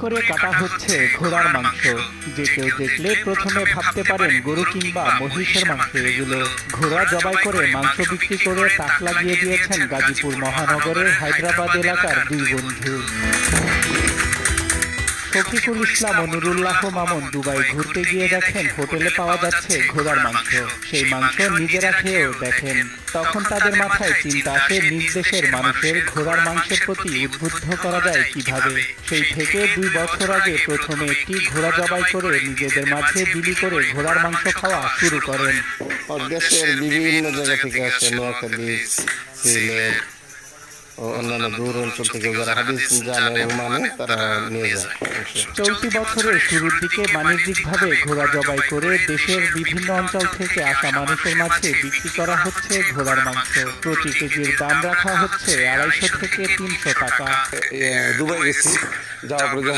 করে কাটা হচ্ছে ঘোড়ার মাংস। যে কেউ দেখলে প্রথমে ভাবতে পারেন গরু কিংবা মহিষের মাংস এগুলো। ঘোড়া জবাই করে মাংস বিক্রি করে তাক লাগিয়ে দিয়েছেন গাজীপুর মহানগরের হায়দ্রাবাদ এলাকার দুই বন্ধু শফিকুল ইসলাম ও নুরুল্লাহ মামুন দুবাই ঘুরতে গিয়ে দেখেন হোটেলে পাওয়া যাচ্ছে ঘোড়ার মাংস। সেই মাংস নিজেরা খেয়েও দেখেন। তখন তাদের মাথায় চিন্তা আসে নিজ দেশের মানুষের ঘোড়ার মাংসের প্রতি উদ্বুদ্ধ করা যায় কিভাবে। সেই থেকে 2 বছর আগে প্রথমে একটি ঘোড়া জবাই করে নিজেদের মাঝে বিলি করে ঘোড়ার মাংস খাওয়া শুরু করেন। দেশের বিভিন্ন জায়গা থেকে আসে, নোয়াখালী, সিলেট ও অন্যান্য দূর অঞ্চল থেকে যারা হাদিস জানে এবং মানে তারা নিয়ে যায়। চলতি বছরের শুরুর দিকে বাণিজ্যিকভাবে ঘোড়া জবাই করে দেশের বিভিন্ন অঞ্চল থেকে আসা মানুষের মাঝে বিক্রি করা হচ্ছে ঘোড়ার মাংস। প্রতি কেজির দাম রাখা হচ্ছে 250 থেকে 300 টাকা। দুবাই গেছি, যাওয়ার পরে